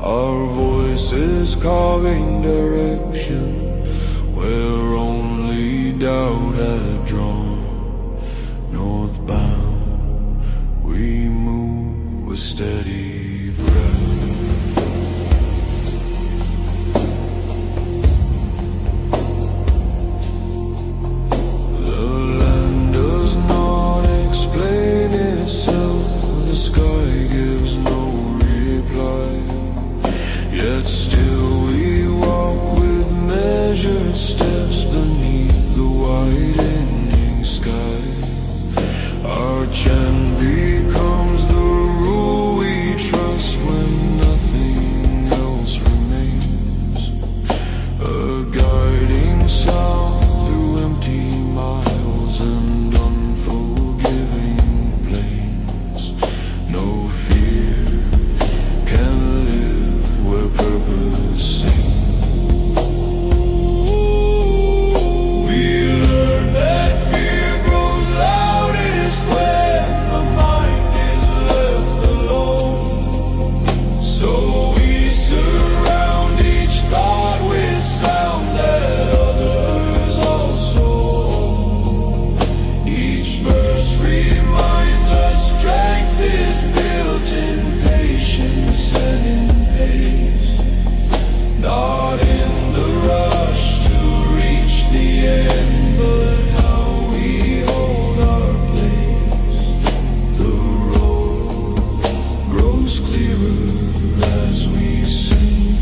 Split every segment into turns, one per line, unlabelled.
Our voices carving direction where only doubt had drawn. Northbound, we move with steady breath. The land does not explain itself. The sky gives no reply. Yet still we walk with measured steps beneath the widening sky. Our chant becomes the rule we trust when nothing else remains. A guiding sound through empty miles and unforgiving plains. No fear can live where purpose sings. We learn that fear grows loudest when the mind is left alone. So we surround each thought with sound that others also own. Each verse reminds us strength is built in patience and in pace, not in the rush to reach the end, but how we hold our place. The road grows clearer as we sing.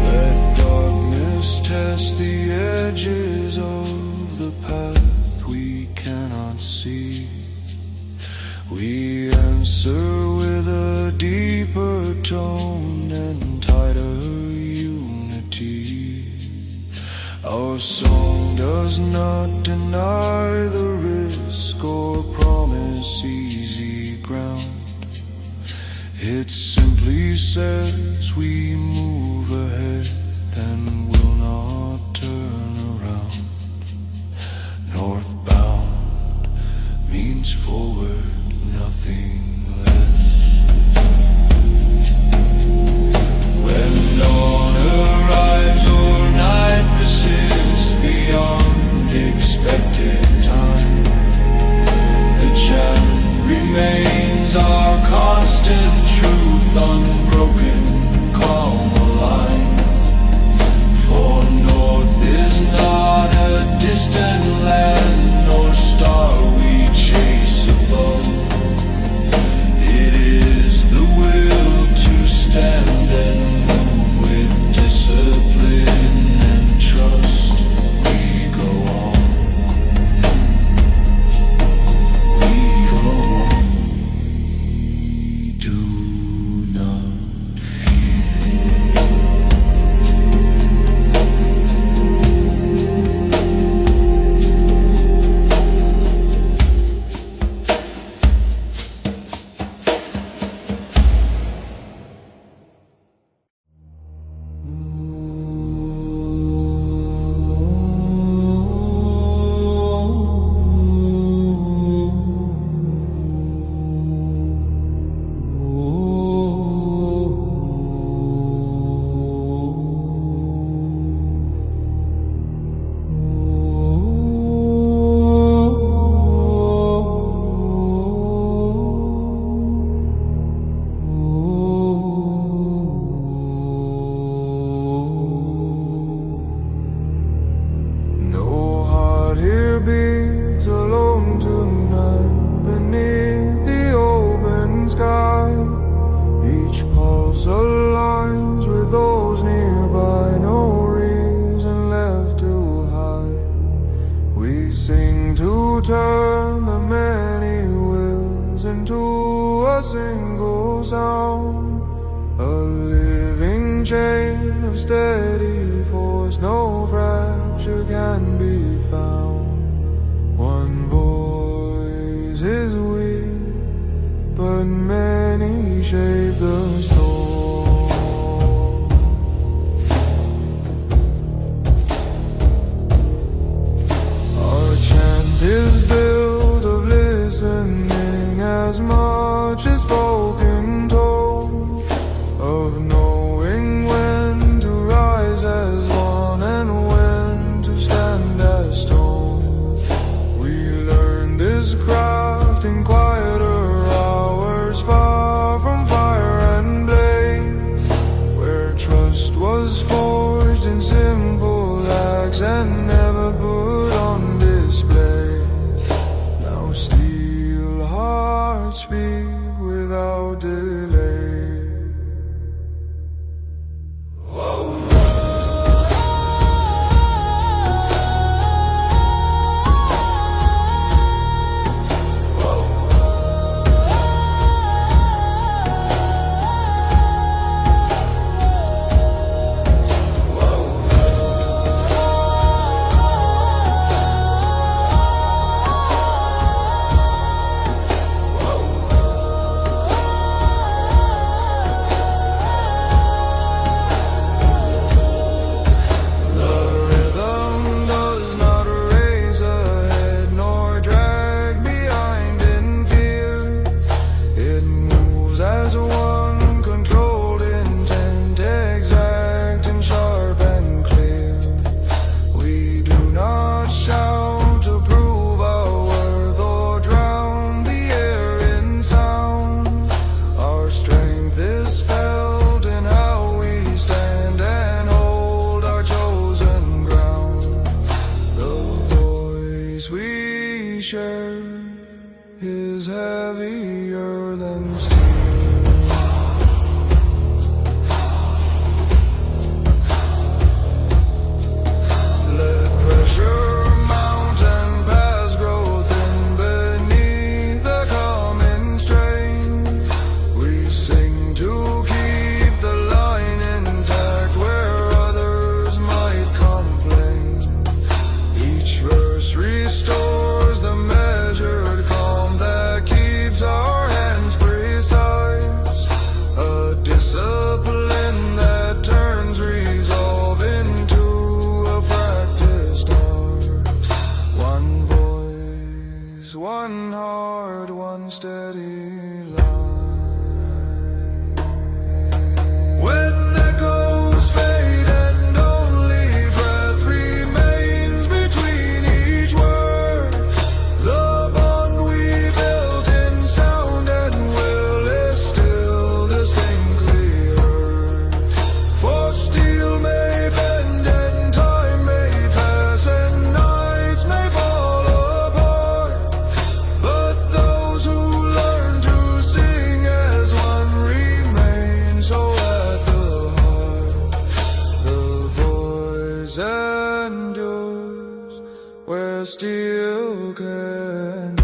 Let darkness test the edges of the path we cannot see. We answer with a deeper tone and tighter unity. Our song does not deny the risk or promise easy ground. It simply says we move ahead and will not turn around. Northbound means forward, nothing less. When dawn arrives or night persists beyond expected time, the chant remains our constant truth, unbroken, calm, alive. For north is not a distant land nor star we chase above. It is the will to stand and move with discipline and trust. We go on. We go on. We do not fear. No heart here beats alone tonight beneath the open sky. Each pulse aligns with those nearby, no reason left to hide. We sing to turn the many wills into a single sound, a living chain of steady force, no fracture can be found. One voice is weak, but many shape the storm. Our chant is built of listening as much as spoken. speak without delay. Is heavier than steel. Let pressure mount and past growth in beneath the common strain. We sing to keep the line intact where others might complain. Each verse restores the measured calm that keeps our hands precise. A discipline that turns resolve into a practiced art. One voice, one heart, one steady line. When echoes fade and only breath remains between each word, the bond we built in sound and will is still distinctly heard. For steel may bend and time may pass and nights may fall apart, but those who learn to sing as one remain. So at the heart, the voice endures where steel cannot.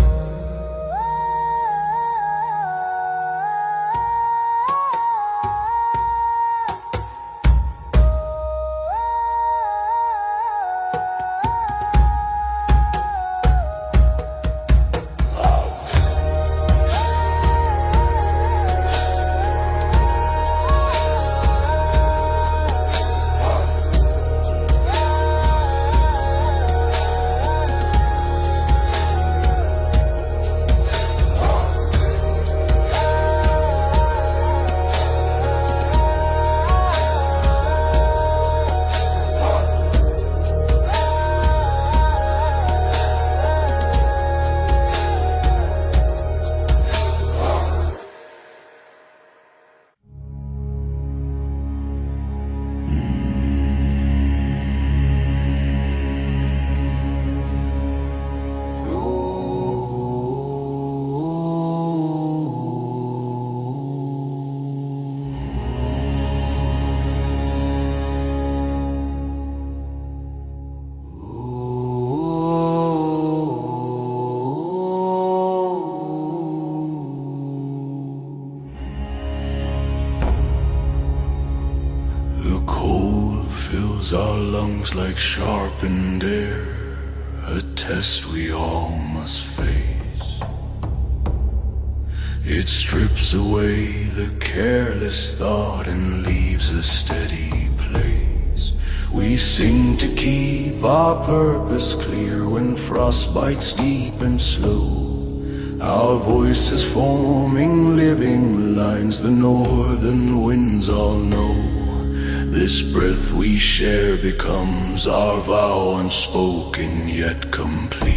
The cold fills our lungs like sharpened air, a test we all must face. It strips away the careless thought and leaves a steady place. We sing to keep our purpose clear when frost bites deep and slow. Our voices forming living lines the northern winds all know. This breath we share becomes our vow unspoken yet complete.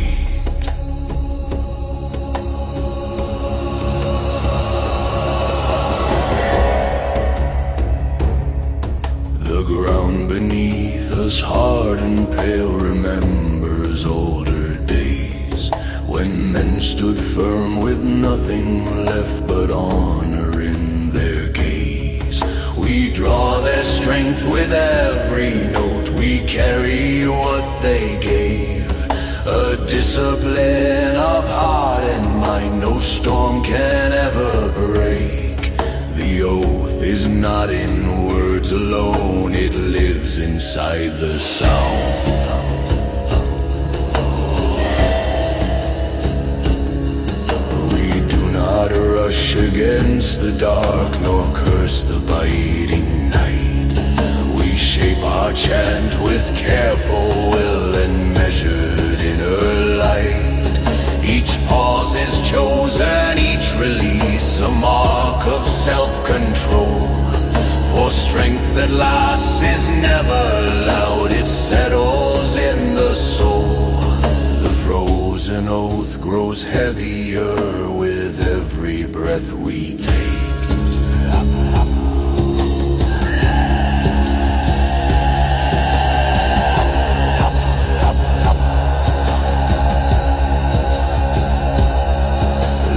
The ground beneath us, hard and pale, remembers older days when Men stood firm with nothing left but honor in their gaze. We draw their strength with every note, we carry what they gave. A discipline of heart and mind no storm can ever break. The oath is not in words alone, it lives inside the sound. Rush against the dark, nor curse the biting night. We shape our chant with careful will and measured inner light. Each pause is chosen, each release a mark of self-control. For strength that lasts is never loud, it settles in the soul. The frozen oath grows heavier with every breath we take.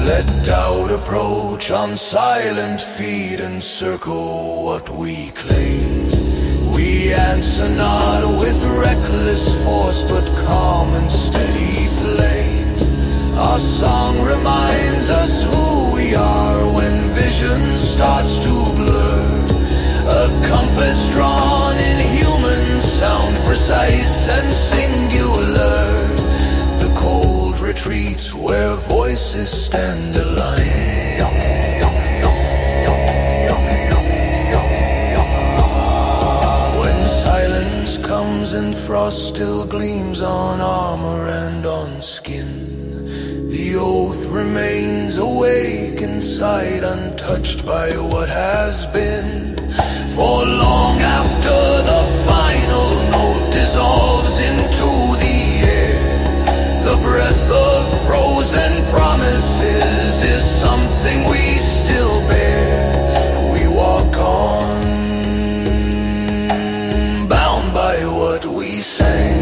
Let doubt approach on silent feet and circle what we claim. We answer not with reckless force, but calm and steady flame. Our song reminds us who we are when vision starts to blur. A compass drawn in human sound, precise and singular. The cold retreats where voices stand aligned. When silence comes and frost still gleams on armor and on skin, the oath remains awake inside, untouched by what has been. For long after the final note dissolves into the air, the breath of frozen promises is something we still bear. We walk on, bound by what we sang.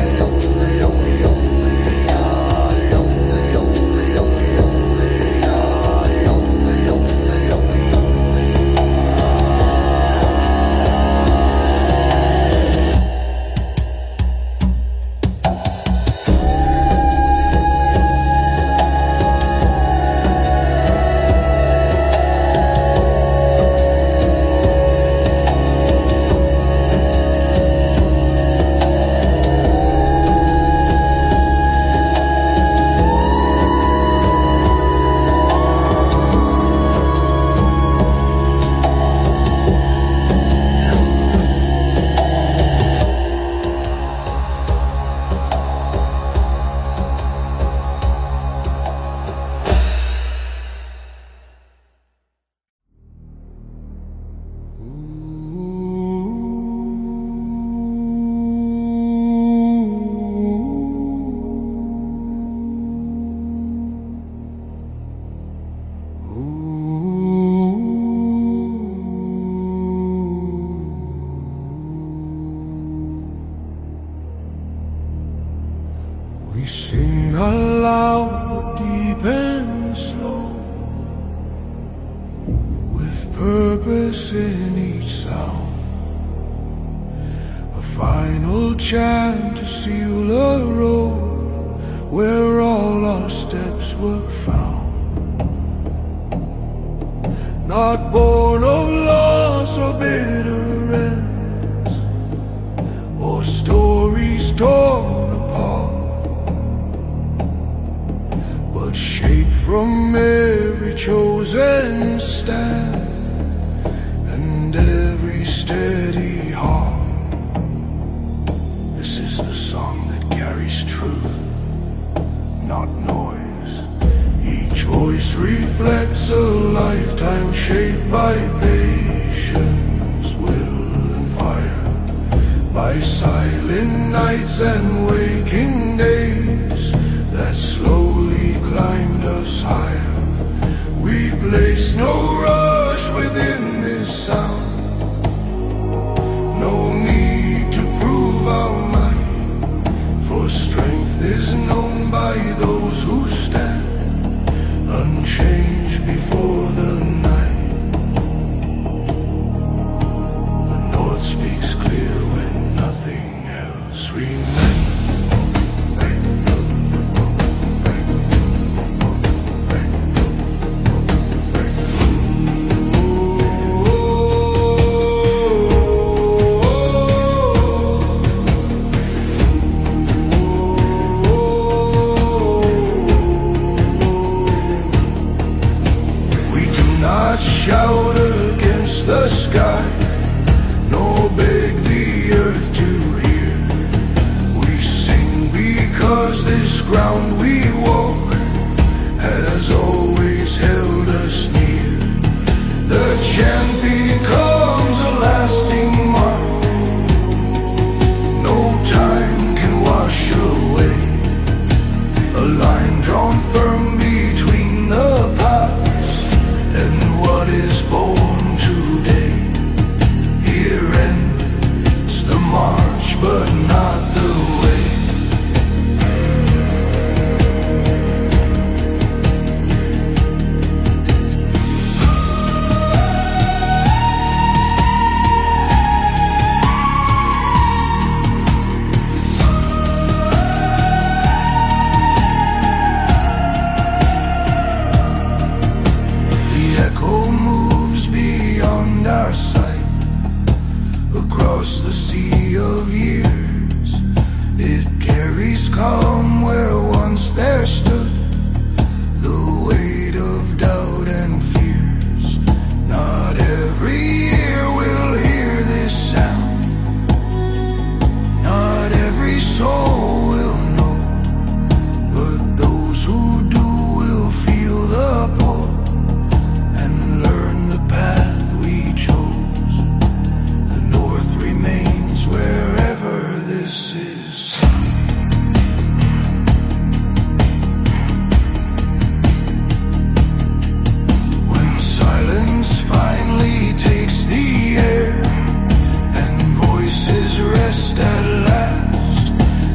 We sing aloud, deep and slow, with purpose in each sound. A final chant to seal a road where all our steps were found. Not born of loss or bitter ends, or stories torn apart, but shaped from every chosen stand and every steady heart. This is the song that carries truth, not noise. Each voice reflects a lifetime shaped by patience, will and fire, by silent nights and waking days that slowly climbed us higher. We place no rush within this sound, no need to prove our might, for strength is known by those who stand not shout against the sky, nor beg the earth to hear. We sing because this ground we walk has always held us near. The chant becomes a lasting mark, no time can wash away. A line drawn firm between the past and what is born today. Here ends the march, but not the way. Our sight across the sea of years, it carries calm where once there stood the weight of doubt and fears. Not every ear will hear this sound, not every soul will know, but those who do will feel the pull and learn the path we chose. The north remains wherever this is sung. When silence finally takes the air and voices rest at last,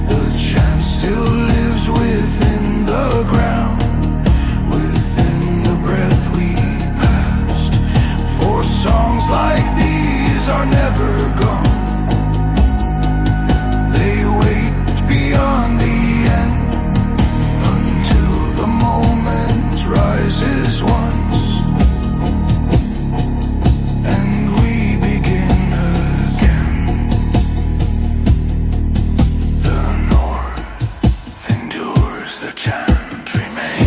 the chant still lives within the ground, within the breath we passed. For songs like these are never gone, they wait beyond the end until the moment rises once and we begin again. The north endures, the chant remains.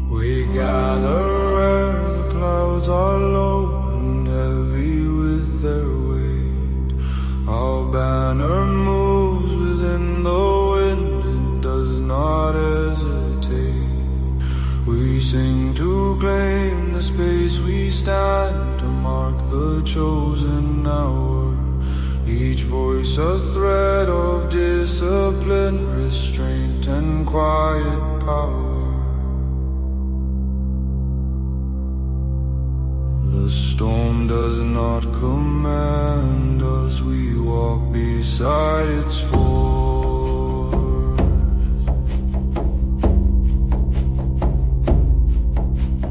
We gather where the clouds are low and heavy with their weight. Our banner moves within the wind, it does not hesitate. We sing to claim the space we stand, to mark the chosen hour. Each voice a thread of discipline, restraint and quiet power. The storm does not command us, we walk beside its force.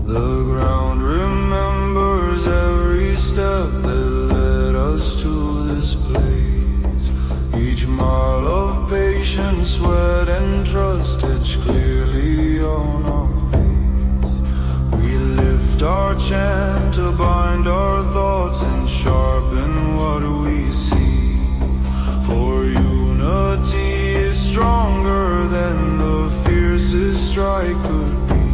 The ground remembers every step that led us to this place. Each mile of patience, sweat and trust etched clearly on our face. We lift our chant to bind our thoughts and sharpen what we see. For unity is stronger than the fiercest strike could be.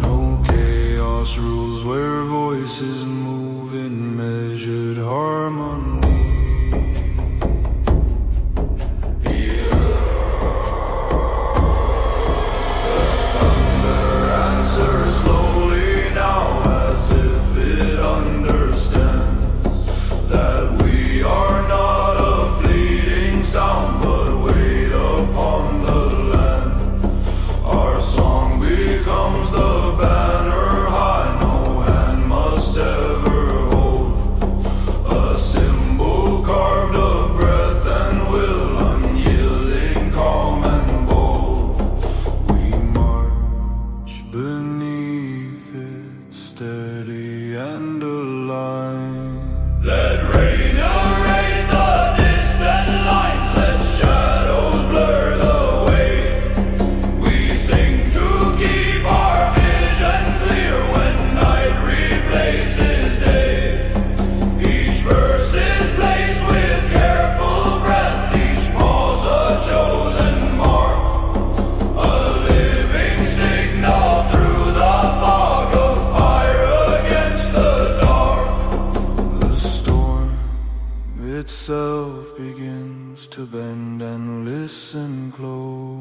No chaos rules where voices move in measured harmony. Yeah. listen close.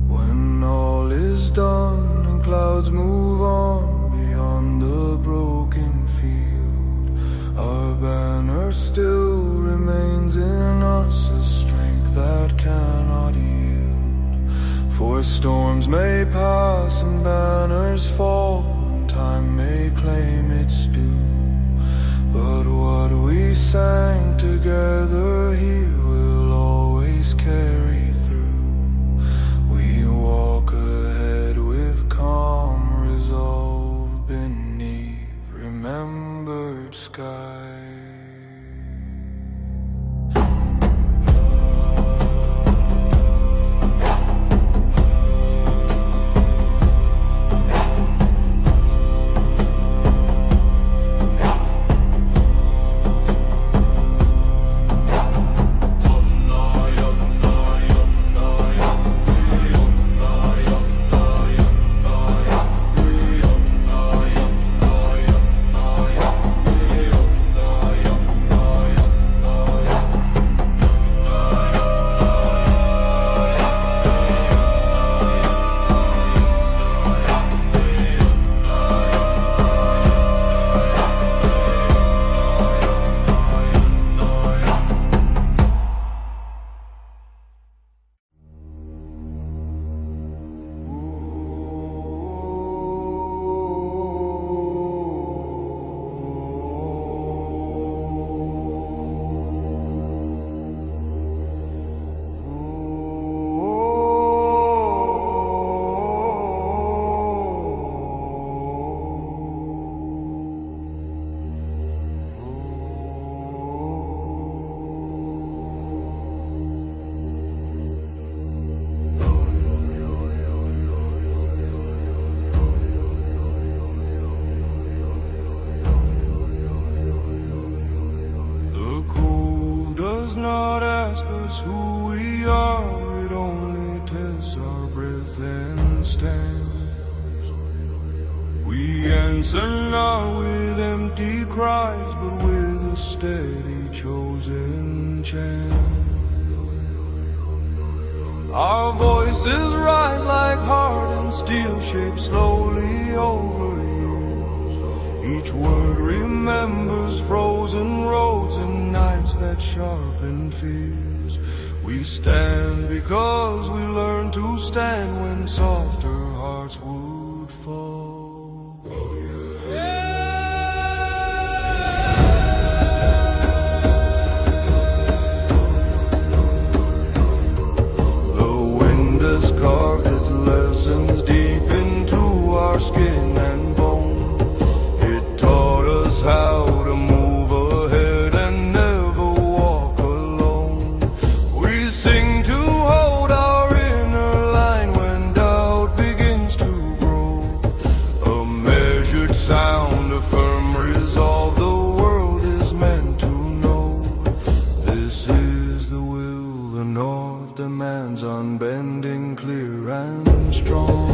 When all is done and clouds move on beyond the broken field, our banner still remains in us, a strength that cannot yield. For storms may pass and banners fall, and time may claim its due, but what we sang together here will always carry through. We walk ahead with calm resolve beneath remembered skies. Not ask us who we are, it only tests our breath and stands. We answer not with empty cries, but with a steady chosen chant. Our voices rise like hardened steel, shaped slowly over years. Each word remembers frozen roads and nights that sharpen fears. We stand because we learn to stand when softer hearts would fall. The wind has carved its lessons deep into our skin and bone. It taught us how to move ahead and never walk alone. We sing to hold our inner line when doubt begins to grow. A measured sound, a firm resolve, the world is meant to know. This is the will the North demands, unbending, clear and strong.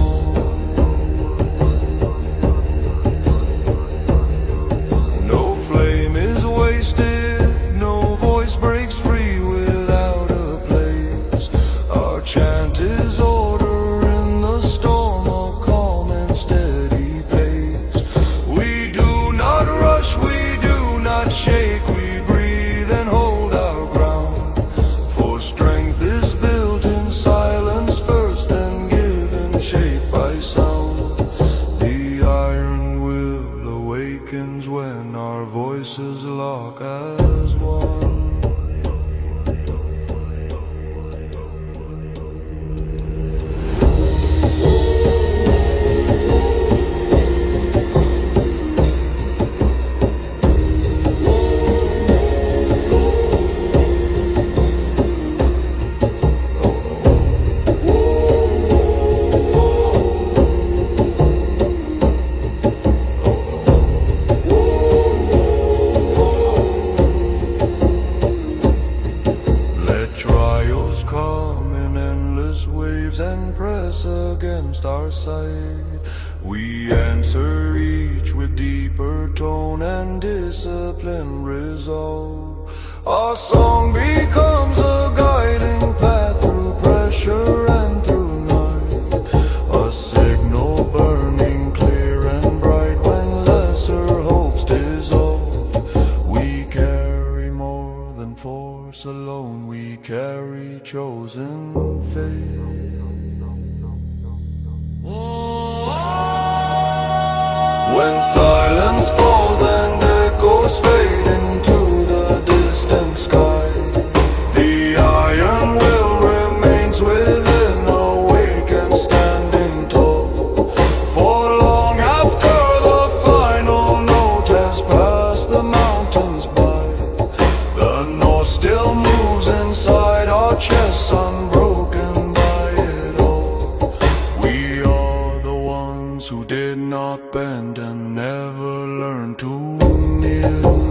Chant is order in the storm, a calm and steady pace. We do not rush, we do not shake, we breathe and hold our ground. For strength is built in silence first, then given shape by sound. The iron will awakens when our voices lock as one. Our sight, we answer each with deeper tone and disciplined resolve. Our song becomes a guiding path through pressure and through night, a signal burning clear and bright when lesser hopes dissolve. We carry more than force alone, we carry chosen fate. When silence falls and echoes fade into the distant sky, the iron will remains within, awake and standing tall. For long after the final note has passed the mountains by, the north still moves inside our chests, unbroken by it all. We are the ones who did not bend and never learned to kneel.